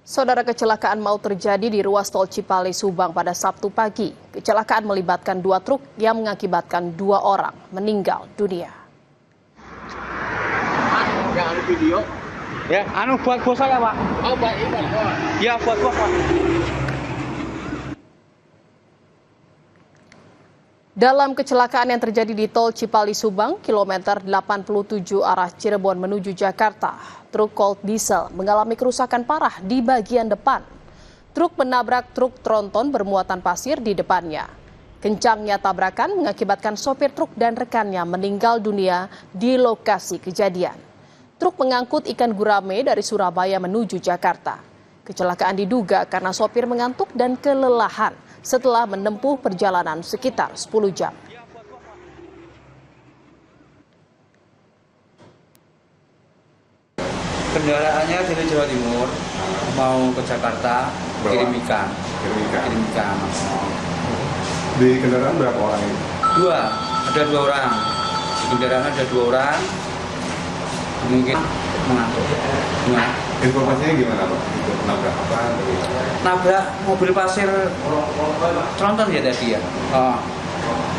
Saudara, kecelakaan maut terjadi di ruas tol Cipali Subang pada Sabtu pagi. Kecelakaan melibatkan dua truk yang mengakibatkan 2 orang meninggal dunia. Yang ada video? Ya, buat bos saya, Pak. Oh, buat Ya, buat bos, Pak. Dalam kecelakaan yang terjadi di tol Cipali Subang, kilometer 87 arah Cirebon menuju Jakarta, truk Colt diesel mengalami kerusakan parah di bagian depan. Truk menabrak truk tronton bermuatan pasir di depannya. Kencangnya tabrakan mengakibatkan sopir truk dan rekannya meninggal dunia di lokasi kejadian. Truk mengangkut ikan gurame dari Surabaya menuju Jakarta. Kecelakaan diduga karena sopir mengantuk dan kelelahan setelah menempuh perjalanan sekitar 10 jam. Kendaraannya dari Jawa Timur mau ke Jakarta kirim ikan. Di kendaraan berapa orang ini? Ada dua orang. Di kendaraan ada 2 orang. Mungkin mengantuk. Informasinya gimana, Pak? Itu nabrak apa? Nabrak mobil pasir tronton ya tadi ya.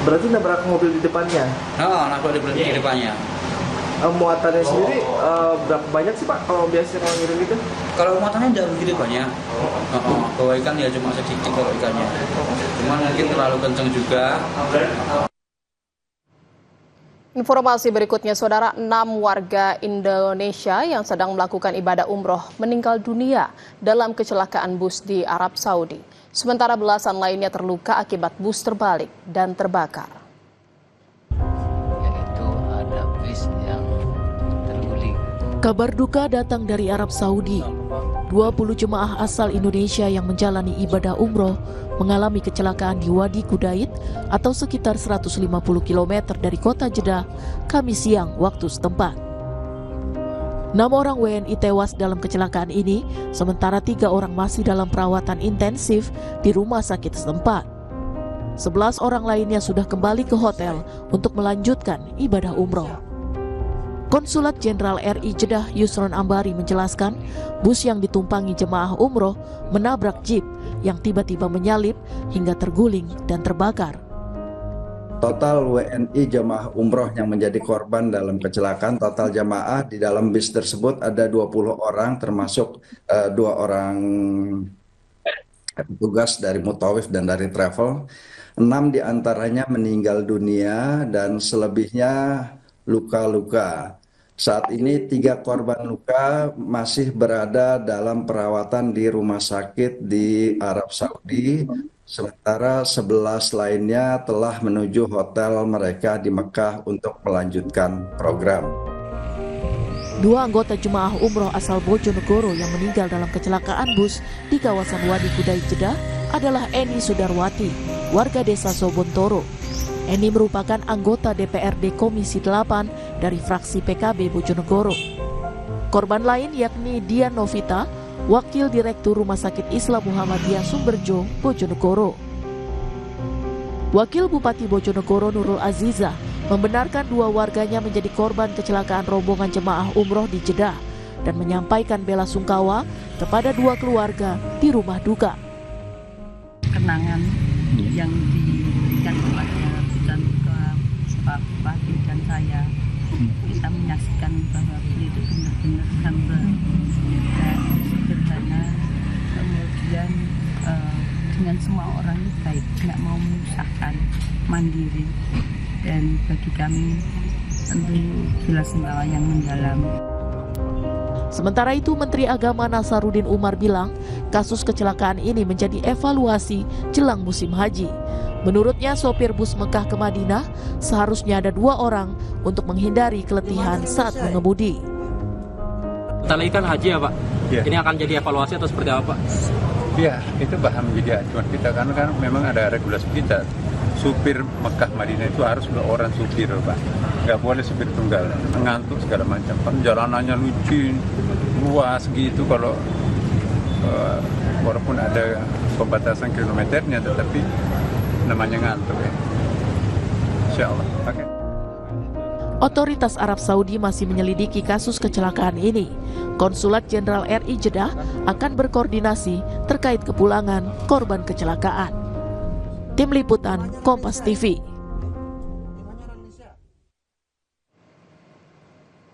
Berarti nabrak mobil di depannya. Nabrak di depannya. Muatannya sendiri berapa banyak sih, Pak, kalau biasanya kalau ngirim itu? Kalau muatannya tidak begitu banyak. Bawa ikan ya cuma sedikit kalau ikannya. Cuma mungkin terlalu kencang juga. Informasi berikutnya, saudara, 6 warga Indonesia yang sedang melakukan ibadah umroh meninggal dunia dalam kecelakaan bus di Arab Saudi. Sementara belasan lainnya terluka akibat bus terbalik dan terbakar. Yaitu ada bis yang terguling. Kabar duka datang dari Arab Saudi. 20 jemaah asal Indonesia yang menjalani ibadah umroh mengalami kecelakaan di Wadi Kudait atau sekitar 150 km dari kota Jeddah, Kamis siang waktu setempat. 6 orang WNI tewas dalam kecelakaan ini, sementara 3 orang masih dalam perawatan intensif di rumah sakit setempat. 11 orang lainnya sudah kembali ke hotel untuk melanjutkan ibadah umroh. Konsulat Jenderal RI Jeddah Yusron Ambari menjelaskan, bus yang ditumpangi jemaah umroh menabrak jeep yang tiba-tiba menyalip hingga terguling dan terbakar. Total WNI jemaah umroh yang menjadi korban dalam kecelakaan, total jemaah di dalam bis tersebut ada 20 orang, termasuk 2 orang petugas dari Mutawif dan dari travel. 6 diantaranya meninggal dunia dan selebihnya luka-luka. Saat ini 3 korban luka masih berada dalam perawatan di rumah sakit di Arab Saudi, sementara 11 lainnya telah menuju hotel mereka di Mekah untuk melanjutkan program. 2 anggota jemaah umroh asal Bojonegoro yang meninggal dalam kecelakaan bus di kawasan Wadi Kudait Jeddah adalah Eni Sudarwati, warga desa Sobontoro. Eni merupakan anggota DPRD Komisi 8 dari fraksi PKB Bojonegoro. Korban lain yakni Dian Novita, Wakil Direktur Rumah Sakit Islam Muhammadiyah Sumberjo, Bojonegoro. Wakil Bupati Bojonegoro Nurul Aziza membenarkan 2 warganya menjadi korban kecelakaan rombongan jemaah umroh di Jeddah dan menyampaikan bela sungkawa kepada 2 keluarga di rumah duka. Kenangan yang diberikan kepada Pak Bupati dan saya, kita menyaksikan bahwa beliau itu benar-benar hamba dan sederhana, kemudian dengan semua orang itu baik, tidak mau menyusahkan, mandiri, dan bagi kami tentu bela sungkawa yang mendalam. Sementara itu, Menteri Agama Nasaruddin Umar bilang kasus kecelakaan ini menjadi evaluasi jelang musim haji. Menurutnya, sopir bus Mekah ke Madinah seharusnya ada 2 orang untuk menghindari keletihan saat mengemudi. Setelah ikan haji ya, Pak? Ya. Ini akan jadi evaluasi atau seperti apa, Pak? Iya, itu bahan menjadi acuan kita karena kan memang ada regulasi kita. Supir Mekah Madinah itu harus 2 orang supir, Pak. Nggak boleh supir tunggal, ngantuk segala macam. Kan jalanannya luas gitu, kalau walaupun ada pembatasan kilometernya, tetapi namanya ngantuk ya. Insya Allah. Okay. Otoritas Arab Saudi masih menyelidiki kasus kecelakaan ini. Konsulat Jenderal RI Jeddah akan berkoordinasi terkait kepulangan korban kecelakaan. Tim Liputan Kompas TV.